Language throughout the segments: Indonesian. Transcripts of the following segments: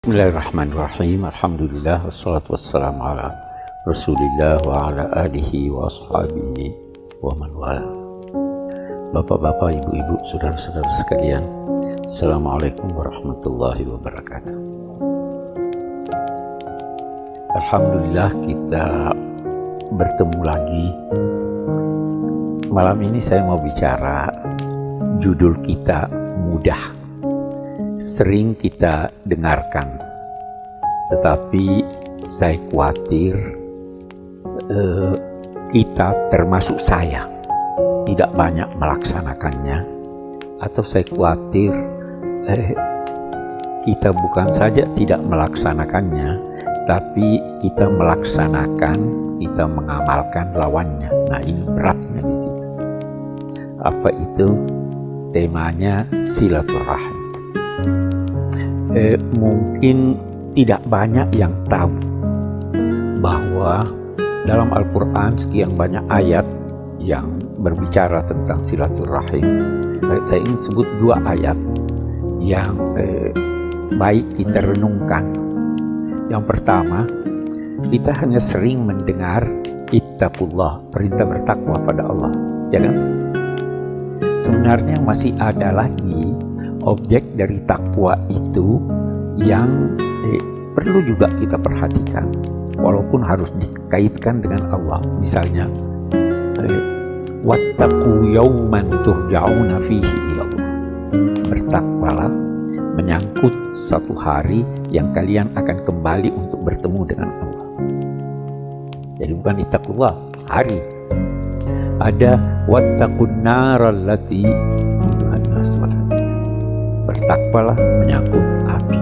Bismillahirrahmanirrahim. Alhamdulillah wassalatu wassalamu ala Rasulillah wa ala alihi wa ashabihi wa man wala. Bapak-bapak, ibu-ibu, saudara-saudara sekalian, Assalamualaikum warahmatullahi wabarakatuh. Alhamdulillah kita bertemu lagi. Malam ini saya mau bicara judul kita mudah. Sering kita dengarkan, tetapi saya khawatir kita termasuk saya tidak banyak melaksanakannya, atau saya khawatir kita bukan saja tidak melaksanakannya, tapi kita melaksanakan, kita mengamalkan lawannya. Nah, ini beratnya di situ. Apa itu? Temanya silaturahim. Mungkin tidak banyak yang tahu bahwa dalam Al-Quran sekian banyak ayat yang berbicara tentang silaturahim. Saya ingin sebut dua ayat yang baik kita renungkan. Yang pertama, kita hanya sering mendengar ittaqullah, perintah bertakwa pada Allah, ya kan? Sebenarnya masih ada lagi objek dari takwa itu yang perlu juga kita perhatikan, walaupun harus dikaitkan dengan Allah. Misalnya wattaqu yawman turja'una fihi ilallah, bertakwalah menyangkut satu hari yang kalian akan kembali untuk bertemu dengan Allah. Jadi bukan ittaqullah hari. Ada wattaqun naral lati bertakwalah menyangkut api.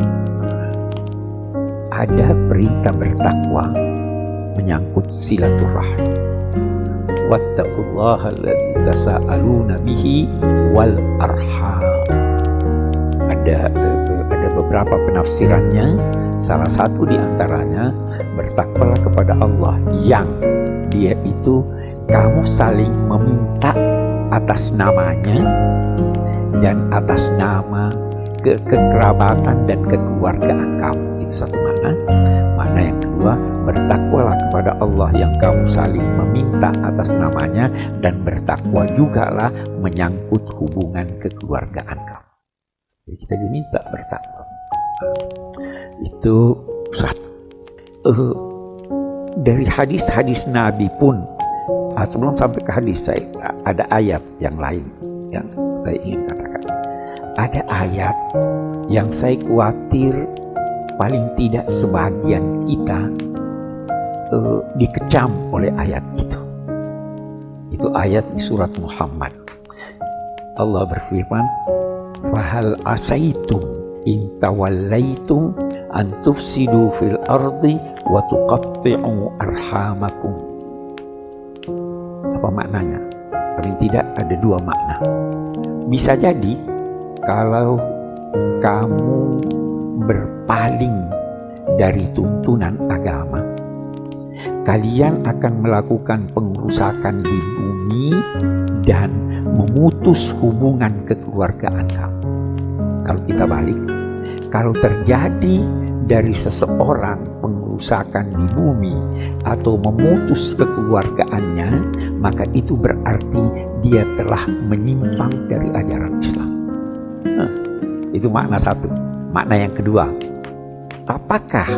Ada perintah bertakwa menyangkut silaturahim. Wattaqullaha alladzi tasaaluna bihi wal arham. Ada beberapa penafsirannya. Salah satu di antaranya, bertakwalah kepada Allah yang Dia itu kamu saling meminta atas namanya dan atas nama kekerabatan dan kekeluargaan kamu. Itu satu makna. Makna yang kedua, bertakwalah kepada Allah yang kamu saling meminta atas namanya, dan bertakwa jugalah menyangkut hubungan kekeluargaan kamu. Jadi kita diminta bertakwa. Itu satu. Dari hadis-hadis Nabi pun, sebelum sampai ke hadis, saya ada ayat yang lain yang saya ingin katakan. Ada ayat yang saya khawatir paling tidak sebagian kita dikecam oleh ayat itu. Itu ayat di surat Muhammad. Allah berfirman, "Fahal asaitum in tawallaitum an tufsidu fil ardi wa tuqatti'u arhamakum." Apa maknanya? Paling tidak ada dua makna. Bisa jadi kalau kamu berpaling dari tuntunan agama, kalian akan melakukan pengrusakan di bumi dan memutus hubungan kekeluargaan kamu. Kalau kita balik, kalau terjadi dari seseorang pengrusakan di bumi atau memutus kekeluargaannya, maka itu berarti dia telah menyimpang dari ajaran Islam. Itu makna satu. Makna yang kedua, apakah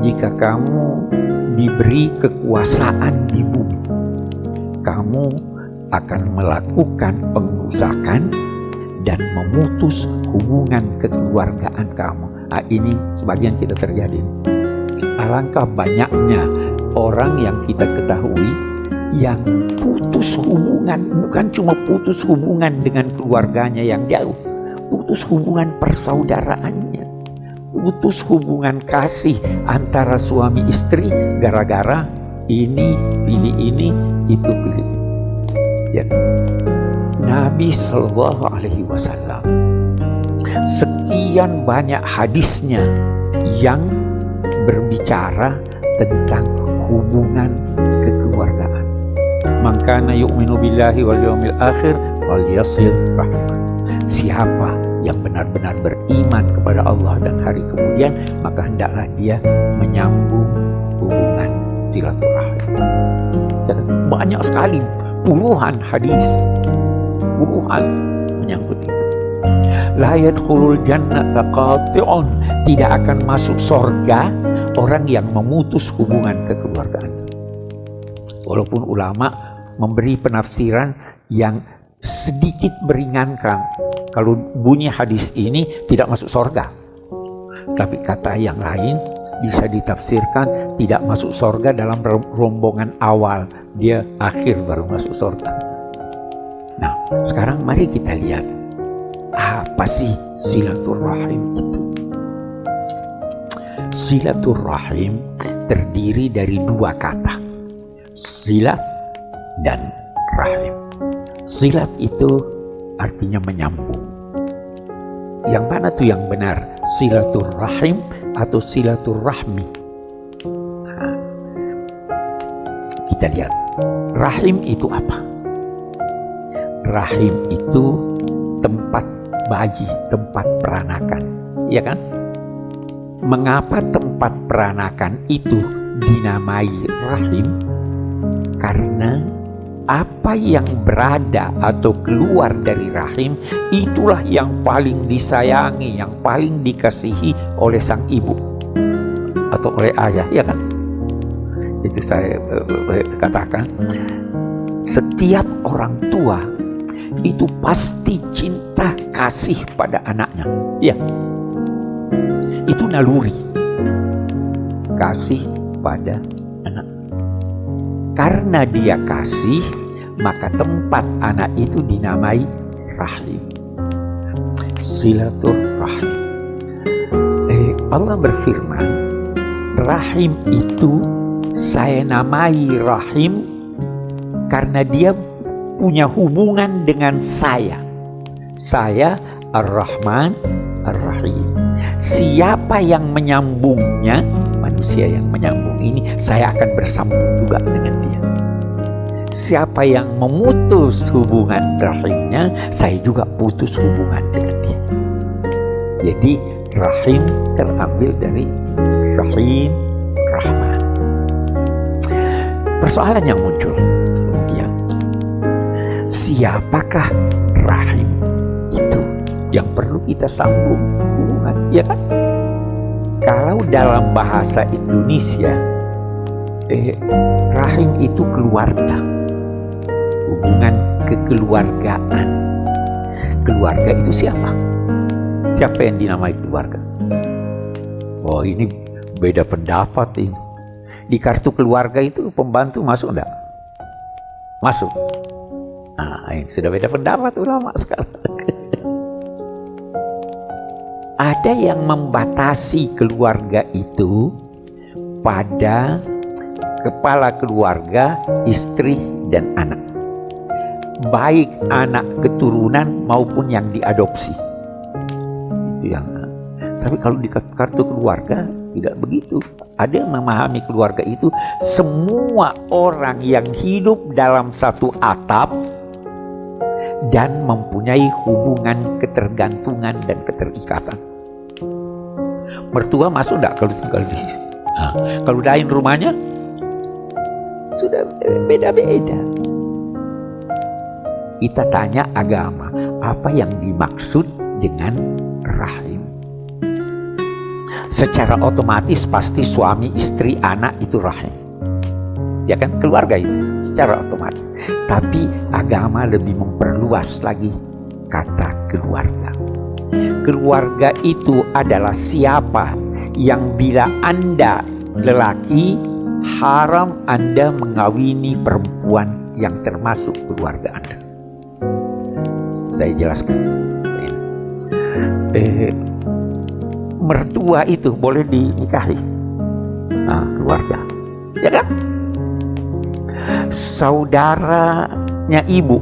jika kamu diberi kekuasaan di bumi, kamu akan melakukan pengrusakan dan memutus hubungan kekeluargaan kamu? Nah, ini sebagian kita terjadi. Alangkah banyaknya orang yang kita ketahui yang putus hubungan, bukan cuma putus hubungan dengan keluarganya yang jauh, putus hubungan persaudaraannya, putus hubungan kasih antara suami istri gara-gara ini pilih ini, itu pilih. Ya. Nabi Shallallahu Alaihi Wasallam sekian banyak hadisnya yang berbicara tentang hubungan kekeluargaan. Man kana yu'minu billahi wal yawmil akhir falyasil rahimah. Siapa yang benar-benar beriman kepada Allah dan hari kemudian, maka hendaklah dia menyambung hubungan silaturahim. Dan banyak sekali, puluhan hadis, puluhan menyambut itu. La yadkhulul jannata qati'un, tidak akan masuk surga orang yang memutus hubungan kekeluargaan. Walaupun ulama memberi penafsiran yang sedikit meringankan, kalau bunyi hadis ini tidak masuk surga, tapi kata yang lain bisa ditafsirkan tidak masuk surga dalam rombongan awal, dia akhir baru masuk surga. Nah, sekarang mari kita lihat apa sih silaturahim itu. Silaturahim terdiri dari dua kata, silat dan rahim. Silat itu artinya menyambung. Yang mana tuh yang benar, silaturahim atau silaturahmi? Nah, kita lihat, rahim itu apa? Rahim itu tempat bayi, tempat peranakan, ya kan? Mengapa tempat peranakan itu dinamai rahim? Karena apa yang berada atau keluar dari rahim itulah yang paling disayangi, yang paling dikasihi oleh sang ibu atau oleh ayah, ya kan? Itu saya katakan, setiap orang tua itu pasti cinta kasih pada anaknya, ya. Itu naluri, kasih pada anak. Karena dia kasih, maka tempat anak itu dinamai rahim. Silaturahim. Allah berfirman, rahim itu saya namai rahim karena dia punya hubungan dengan saya. Saya Ar-Rahman Ar-Rahim. Siapa yang menyambungnya, manusia yang menyambung ini, saya akan bersambung juga dengan dia. Siapa yang memutus hubungan rahimnya, saya juga putus hubungan dengan dia. Jadi rahim terambil dari Rahim, Rahman. Persoalan yang muncul kemudian, siapakah rahim itu yang perlu kita sambung hubungan, ya kan? Kalau dalam bahasa Indonesia, rahim itu keluarga, hubungan kekeluargaan. Keluarga itu siapa? Siapa yang dinamai keluarga? Oh, ini beda pendapat ini. Di kartu keluarga itu pembantu masuk enggak? Masuk. Nah, ini sudah beda pendapat ulama sekarang. Ada yang membatasi keluarga itu pada kepala keluarga, istri dan anak. Baik anak keturunan maupun yang diadopsi. Itu yang. Tapi kalau di kartu keluarga tidak begitu. Ada yang memahami keluarga itu semua orang yang hidup dalam satu atap dan mempunyai hubungan ketergantungan dan keterikatan. Mertua masuk enggak kalau tinggal di sini? Nah, kalau lain rumahnya sudah beda-beda. Kita tanya agama, apa yang dimaksud dengan rahim? Secara otomatis pasti suami, istri, anak itu rahim. Ya kan, keluarga itu secara otomatis. Tapi agama lebih memperluas lagi kata keluarga. Keluarga itu adalah siapa yang bila Anda lelaki haram Anda mengawini perempuan yang termasuk keluarga Anda. Saya jelaskan. Mertua itu boleh dinikahi. Nah, keluarga. Ya kan? Saudaranya ibu.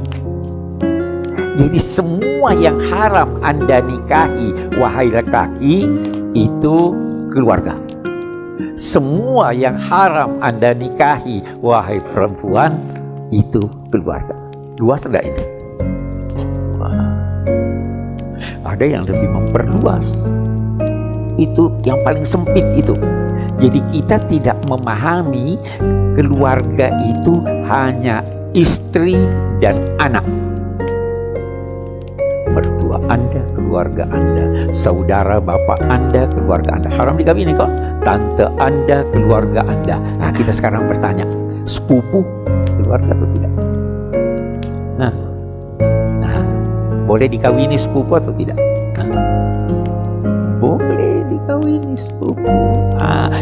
Jadi semua yang haram Anda nikahi, wahai laki-laki, itu keluarga. Semua yang haram Anda nikahi, wahai perempuan, itu keluarga. Luas enggak ini? ada yang lebih memperluas. Itu yang paling sempit itu. Jadi kita tidak memahami keluarga itu hanya istri dan anak. Mertua Anda, keluarga Anda, saudara bapak Anda, keluarga Anda. Haram dikawini kok. Tante Anda, keluarga Anda. Nah, kita sekarang bertanya, sepupu keluarga atau tidak? Nah, boleh dikawini sepupu atau tidak? Boleh dikawini sepupu.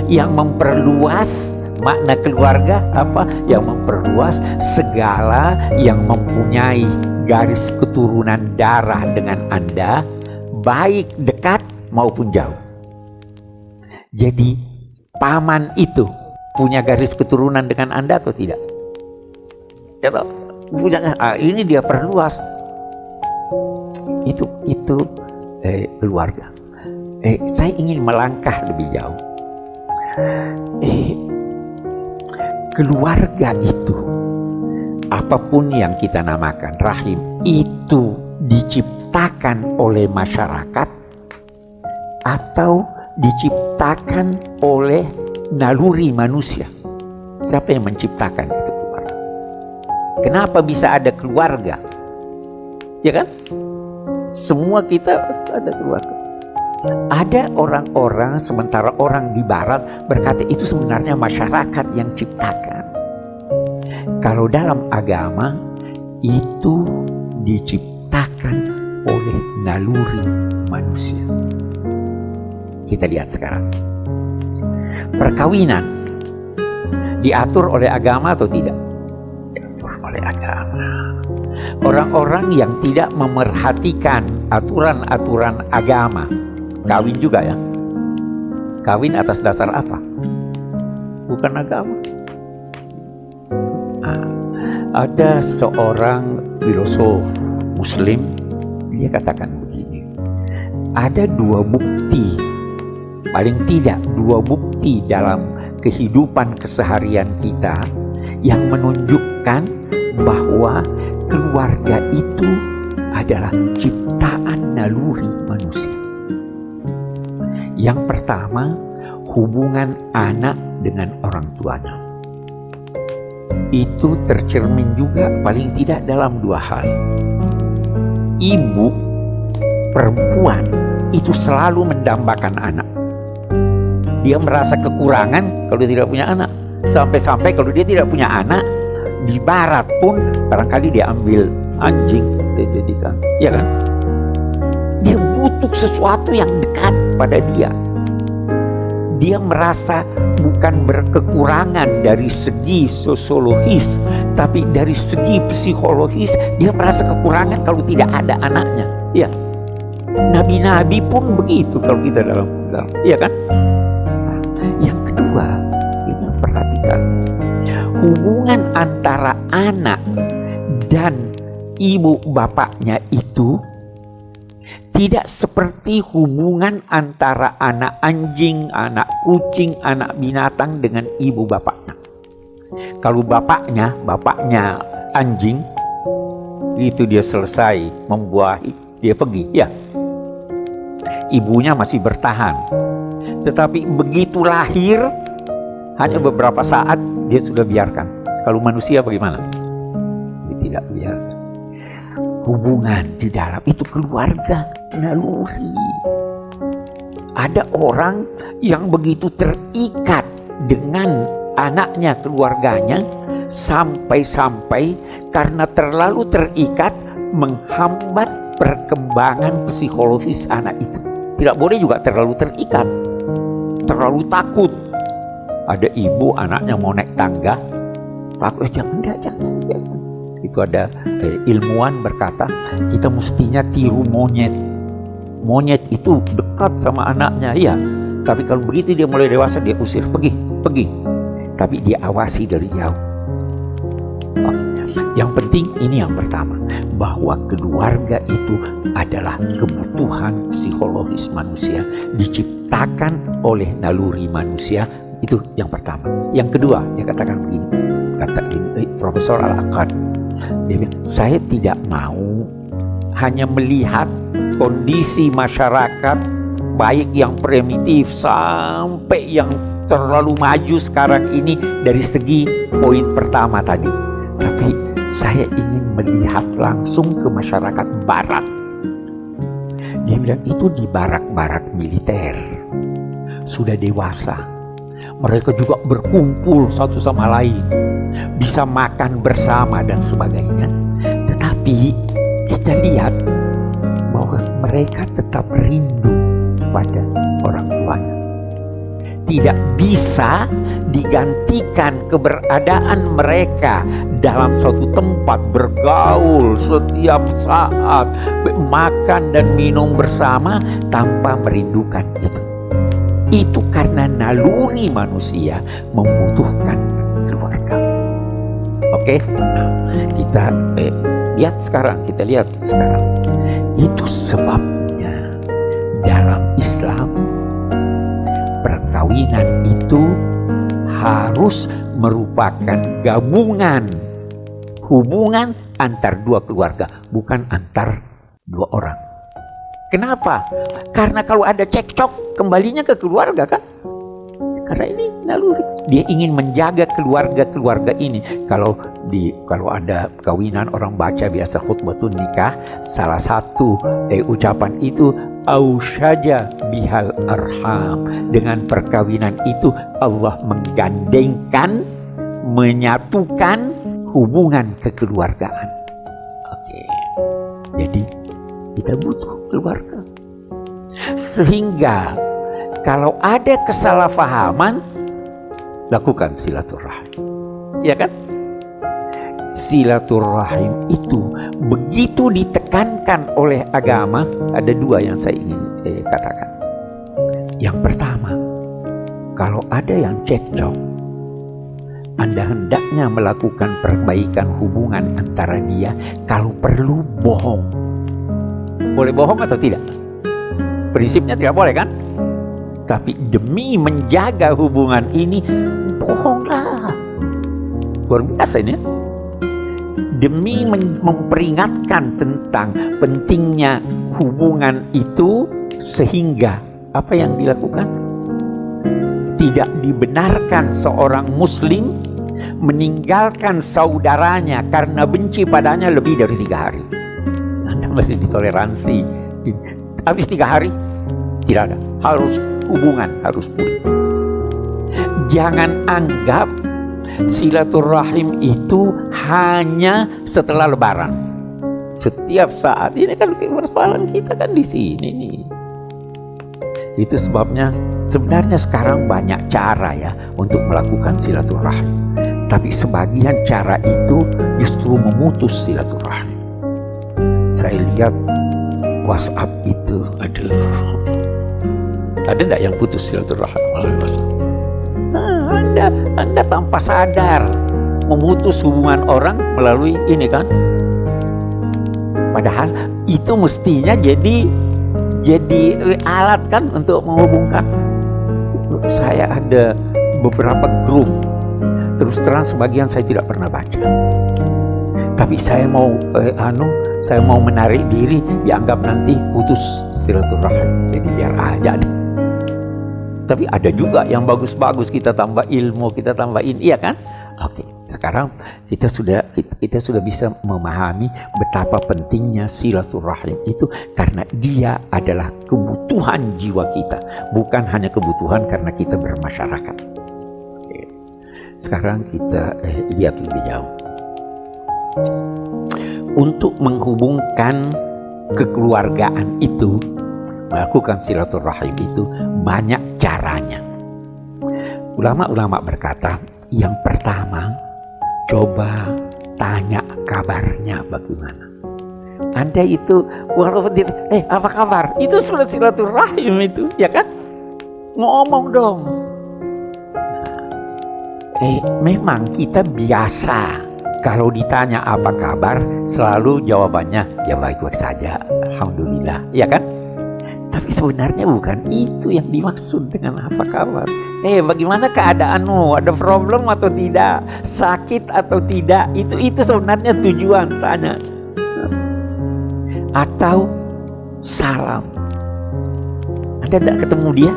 Yang memperluas makna keluarga apa? Yang memperluas segala yang mempunyai garis keturunan darah dengan Anda, baik dekat maupun jauh. Jadi paman itu punya garis keturunan dengan Anda atau tidak? Punya. Ini dia perluas. Itu keluarga. Saya ingin melangkah lebih jauh. Keluarga itu, apapun yang kita namakan rahim, itu diciptakan oleh masyarakat atau diciptakan oleh naluri manusia. Siapa yang menciptakan itu keluarga? Kenapa bisa ada keluarga? Ya kan? Semua kita ada keluarga. Ada orang-orang, sementara orang di barat berkata itu sebenarnya masyarakat yang ciptakan. Kalau dalam agama itu diciptakan oleh naluri manusia. Kita lihat sekarang. Perkawinan diatur oleh agama atau tidak? Diatur oleh agama. Orang-orang yang tidak memerhatikan aturan-aturan agama, kawin juga ya. Kawin atas dasar apa? Bukan agama. Ada seorang filosof Muslim, dia katakan begini, ada dua bukti, paling tidak dua bukti dalam kehidupan keseharian kita yang menunjukkan bahwa keluarga itu adalah ciptaan naluri manusia. Yang pertama, hubungan anak dengan orang tuanya. Itu tercermin juga paling tidak dalam dua hal. Ibu perempuan itu selalu mendambakan anak. Dia merasa kekurangan kalau dia tidak punya anak. Sampai-sampai kalau dia tidak punya anak, di barat pun barangkali dia ambil anjing, dia jadikan, ya kan? Dia butuh sesuatu yang dekat pada dia. Dia merasa bukan berkekurangan dari segi sosiologis, tapi dari segi psikologis dia merasa kekurangan kalau tidak ada anaknya. Ya, nabi-nabi pun begitu kalau kita dalam, ya kan? Yang kedua, kita perhatikan hubungan antara anak dan ibu bapaknya itu tidak seperti hubungan antara anak anjing, anak kucing, anak binatang dengan ibu bapaknya. Kalau bapaknya anjing, itu dia selesai membuahi, dia pergi, ya. Ibunya masih bertahan. Tetapi begitu lahir, hanya beberapa saat dia sudah biarkan. Kalau manusia bagaimana? Dia tidak biarkan. Hubungan di dalam itu keluarga, naluri. Ada orang yang begitu terikat dengan anaknya, keluarganya, sampai-sampai karena terlalu terikat menghambat perkembangan psikologis anak itu. Tidak boleh juga terlalu terikat, terlalu takut. Ada ibu anaknya mau naik tangga, takut, jangan. Itu ada ilmuwan berkata, kita mestinya tiru monyet. Monyet itu dekat sama anaknya, iya. Tapi kalau begitu dia mulai dewasa, dia usir, pergi. Tapi dia awasi dari jauh. Yang penting ini yang pertama, bahwa keluarga itu adalah kebutuhan psikologis manusia, diciptakan oleh naluri manusia. Itu yang pertama. Yang kedua, dia katakan begini, kata Profesor Al-Aqad, dia bilang, saya tidak mau hanya melihat kondisi masyarakat, baik yang primitif sampai yang terlalu maju sekarang ini dari segi poin pertama tadi. Tapi saya ingin melihat langsung ke masyarakat barat. Dia bilang itu di barak-barak militer. Sudah dewasa. Mereka juga berkumpul satu sama lain. Bisa makan bersama dan sebagainya. Tetapi kita lihat bahwa mereka tetap rindu pada orang tuanya. Tidak bisa digantikan keberadaan mereka dalam suatu tempat bergaul setiap saat, makan dan minum bersama tanpa merindukan itu. Itu karena naluri manusia membutuhkan keluarga. Oke, kita lihat sekarang. Itu sebabnya dalam Islam perkawinan itu harus merupakan gabungan hubungan antar dua keluarga, bukan antar dua orang. Kenapa? Karena kalau ada cekcok, kembalinya ke keluarga kan? Karena ini naluri. Dia ingin menjaga keluarga ini. Kalau ada kawinan, orang baca biasa khutbatun nikah, salah satu ucapan itu ausyaja bihal arham. Dengan perkawinan itu Allah menggandengkan, menyatukan hubungan kekeluargaan. Oke. Jadi kita butuh keluarga. Sehingga kalau ada kesalahpahaman, lakukan silaturahim. Ya kan? Silaturahim itu begitu ditekankan oleh agama. Ada dua yang saya ingin katakan. Yang pertama, kalau ada yang cekcok, Anda hendaknya melakukan perbaikan hubungan antara dia. Kalau perlu bohong. Boleh bohong atau tidak? Prinsipnya tidak boleh kan? Tapi demi menjaga hubungan ini, bohonglah. Luar biasa ini. Demi memperingatkan tentang pentingnya hubungan itu, sehingga apa yang dilakukan? Tidak dibenarkan seorang muslim meninggalkan saudaranya karena benci padanya lebih dari 3 hari. Anda masih ditoleransi. Habis 3 hari, tidak ada. Hubungan harus pulih. Jangan anggap silaturahim itu hanya setelah lebaran. Setiap saat. Ini kan persoalan kita kan di sini nih. Itu sebabnya sebenarnya sekarang banyak cara ya untuk melakukan silaturahim. Tapi sebagian cara itu justru memutus silaturahim. Saya lihat WhatsApp itu, aduh. Ada enggak yang putus silaturahim melalui WhatsApp? Anda tanpa sadar memutus hubungan orang melalui ini kan? Padahal itu mestinya jadi alat kan untuk menghubungkan. Saya ada beberapa grup, terus terang sebagian saya tidak pernah baca. Tapi saya mau menarik diri, dianggap nanti putus silaturahim. Jadi biar aja deh. Tapi ada juga yang bagus-bagus, kita tambah ilmu, kita tambahin, iya kan? Oke, sekarang kita sudah bisa memahami betapa pentingnya silaturahim itu, karena dia adalah kebutuhan jiwa kita, bukan hanya kebutuhan karena kita bermasyarakat. Oke. Sekarang kita lihat lebih jauh. Untuk menghubungkan kekeluargaan itu, melakukan silaturahim itu banyak caranya. Ulama-ulama berkata, yang pertama, coba tanya kabarnya bagaimana. Anda itu walaupun apa kabar? Itu sudah silaturahim itu, ya kan? Ngomong dong. Memang kita biasa kalau ditanya apa kabar, selalu jawabannya ya baik-baik saja, alhamdulillah, ya kan? Tapi sebenarnya bukan itu yang dimaksud dengan apa kabar. Bagaimana keadaanmu? Ada problem atau tidak? Sakit atau tidak? Itu sebenarnya tujuan tanya. Atau salam. Anda tidak ketemu dia,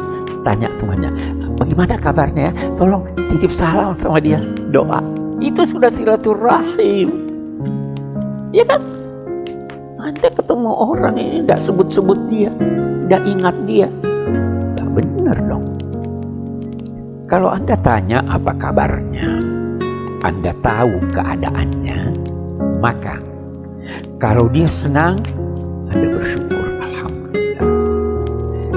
tanya temannya, bagaimana kabarnya ya? Tolong titip salam sama dia, doa. Itu sudah silaturahim. Ya kan? Anda ketemu orang ini tidak sebut-sebut dia, tidak ingat dia, tidak benar dong. Kalau Anda tanya apa kabarnya, Anda tahu keadaannya, maka kalau dia senang, Anda bersyukur, alhamdulillah.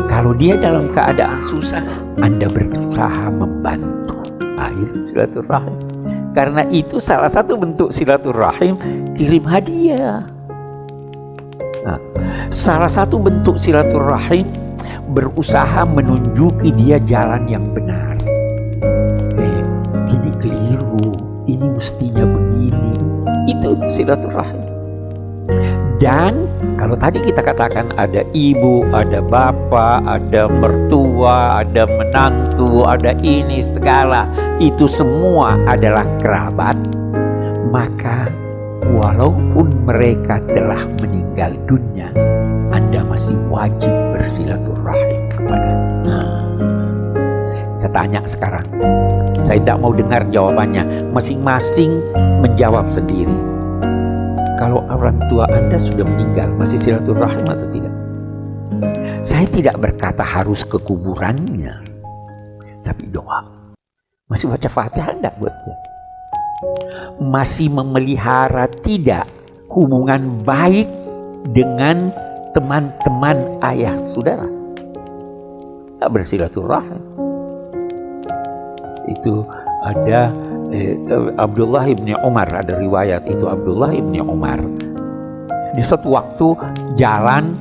Kalau dia dalam keadaan susah, Anda berusaha membantu. Akhirnya silaturahim. Karena itu salah satu bentuk silaturahim, kirim hadiah. Nah, salah satu bentuk silaturahim, berusaha menunjuki dia jalan yang benar. Ini keliru, ini mestinya begini. Itu silaturahim. Dan kalau tadi kita katakan ada ibu, ada bapak, ada mertua, ada menantu, ada ini segala, itu semua adalah kerabat. Maka walaupun mereka telah meninggal dunia, Anda masih wajib bersilaturahim kepadanya. Saya tanya sekarang, saya tidak mau dengar jawabannya, masing-masing menjawab sendiri. Kalau orang tua Anda sudah meninggal, masih silaturahim atau tidak? Saya tidak berkata harus ke kuburannya, tapi doa. Masih baca Fatihah enggak buat dia? Masih memelihara tidak hubungan baik dengan teman-teman ayah saudara? Enggak bersilaturahim. Itu ada Abdullah ibn Umar, ada riwayat itu Abdullah ibn Umar. Di suatu waktu jalan,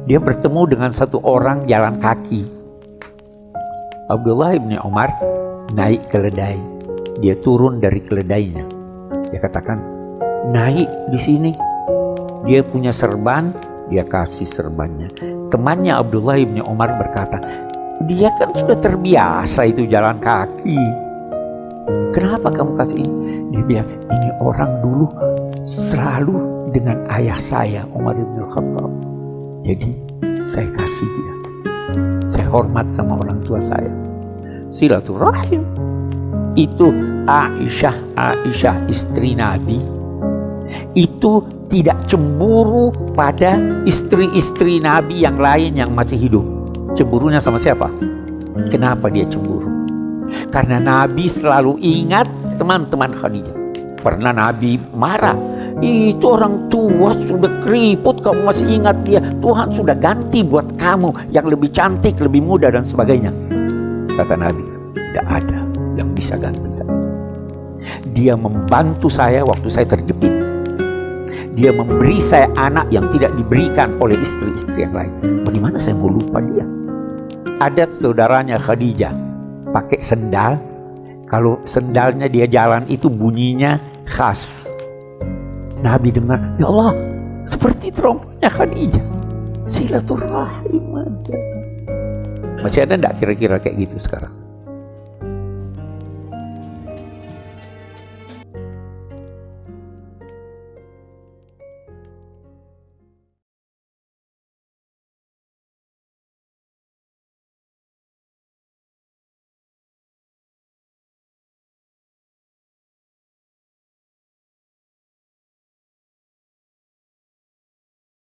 dia bertemu dengan satu orang jalan kaki. Abdullah ibn Umar naik keledai. Dia turun dari keledainya. Dia katakan, naik di sini. Dia punya serban, dia kasih serbannya. Temannya Abdullah ibn Umar berkata, dia kan sudah terbiasa itu jalan kaki. Kenapa kamu kasih ini? Dia bilang, ini orang dulu selalu dengan ayah saya, Umar bin Khattab. Jadi saya kasih dia. Saya hormat sama orang tua saya. Silaturahim. Itu Aisyah istri Nabi. Itu tidak cemburu pada istri-istri Nabi yang lain yang masih hidup. Cemburunya sama siapa? Kenapa dia cemburu? Karena Nabi selalu ingat teman-teman Khadijah. Pernah Nabi marah, itu orang tua sudah keriput, kamu masih ingat dia. Tuhan sudah ganti buat kamu yang lebih cantik, lebih muda dan sebagainya. Kata Nabi, tidak ada yang bisa ganti saya. Dia membantu saya waktu saya terjepit. Dia memberi saya anak yang tidak diberikan oleh istri-istri yang lain. Bagaimana saya mau lupa dia? Ada saudaranya Khadijah pakai sendal. Kalau sendalnya dia jalan itu bunyinya khas. Nabi dengar, ya Allah, seperti terompetnya Khadijah. Silaturahim aja. Masih ada enggak kira-kira kayak gitu sekarang?